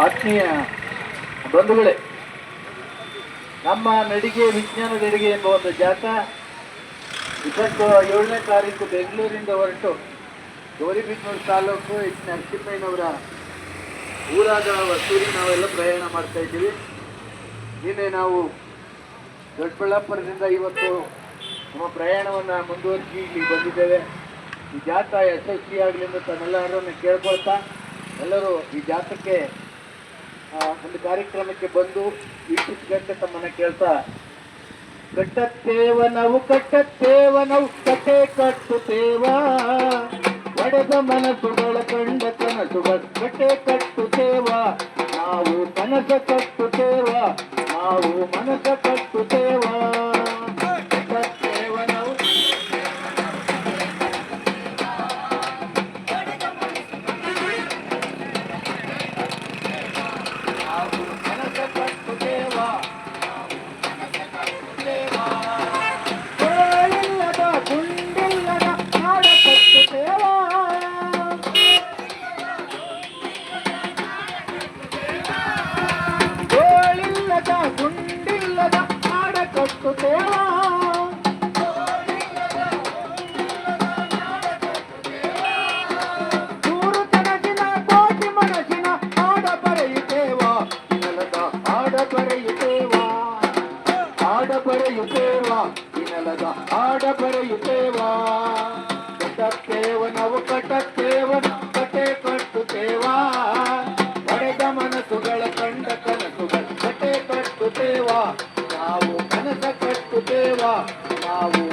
ಆತ್ಮೀಯ ಬಂಧುಗಳೇ, ನಮ್ಮ ನಡಿಗೆ ವಿಜ್ಞಾನದ ಅಡಿಗೆ ಎಂಬ ಒಂದು ಜಾಥಾ 27ನೇ ತಾರೀಕು ಬೆಂಗಳೂರಿಂದ ಹೊರಟು ಗೌರಿಬಿದನೂರು ತಾಲೂಕು ಎಚ್ ನರಸಿಂಹಯ್ಯನವರ ಊರಾದ ವಸ್ತೂರಿಗೆ ನಾವೆಲ್ಲ ಪ್ರಯಾಣ ಮಾಡ್ತಾ ಇದ್ದೀವಿ. ನಿನ್ನೆ ನಾವು ದೊಡ್ಡಬಳ್ಳಾಪುರದಿಂದ ಇವತ್ತು ನಮ್ಮ ಪ್ರಯಾಣವನ್ನು ಮುಂದುವರಿಸಿ ಇಲ್ಲಿ ಬಂದಿದ್ದೇವೆ. ಈ ಜಾಥಾ ಯಶಸ್ವಿಯಾಗಲಿ ಎಂದು ತಮ್ಮೆಲ್ಲರನ್ನು ಕೇಳ್ಕೊಳ್ತಾ, ಎಲ್ಲರೂ ಈ ಜಾಥಕ್ಕೆ ಒಂದು ಕಾರ್ಯಕ್ರಮಕ್ಕೆ ಬಂದು ವೀಕ್ಷಿಸಿದಂತೆ ತಮ್ಮನ್ನು ಕೇಳ್ತಾ, ಕಟ್ಟತ್ತೇವ ನಾವು ಕಟ್ಟೆ ಕಟ್ಟುತ್ತೇವ, ಒಡೆದ ಮನಸ್ಸುಗಳ ಕಂಡ ಕನಸುಗಳ ಕಟ್ಟೆ ಕಟ್ಟುತ್ತೇವ, ನಾವು ಕನಸ ಕಟ್ಟುತ್ತೇವ, ನಾವು ಮನಸ ಕಟ್ಟುತ್ತೇವ. ಕಟ್ಟತ್ತೇವ ನಾವು ಕನಸ ಕಟ್ಟುತ್ತೇವ, ಗೋಳಿಲ್ಲದ ಗುಂಡಿಲ್ಲದ ನಾಡ ಕಟ್ಟುತ್ತೇವ, ಗೋಳಿಲ್ಲದ ಗುಂಡಿಲ್ಲದ ನಾಡ ಕಟ್ಟುತ್ತೇವ, ನೂರು ಕನಸಿನ ಕೋಟಿ ಮನಸ್ಸಿನ ಹಾಡ ಬರೆಯುತ್ತೇವ, ನೆಲದ ಹಾಡ ಬರೆಯುತ್ತೇವ, ಹಾಡ ಬರೆಯುತ್ತೇವ, ನೆಲದ ಹಾಡ ಬರೆಯುತ್ತೇವ. ಕಟ್ಟತ್ತೇವ ನಾವು ಕಟ್ಟತ್ತೇವ, ಕಟ್ಟೆ ಕಟ್ಟುತ್ತೇವ, ಒಡೆದ ಮನಸ್ಸುಗಳ ಕಂಡ ಕನಸುಗಳ ಕಟ್ಟೆ ಕಟ್ಟುತ್ತೇವ, ನಾವು ಕನಸ ಕಟ್ಟುತ್ತೇವ, ನಾವು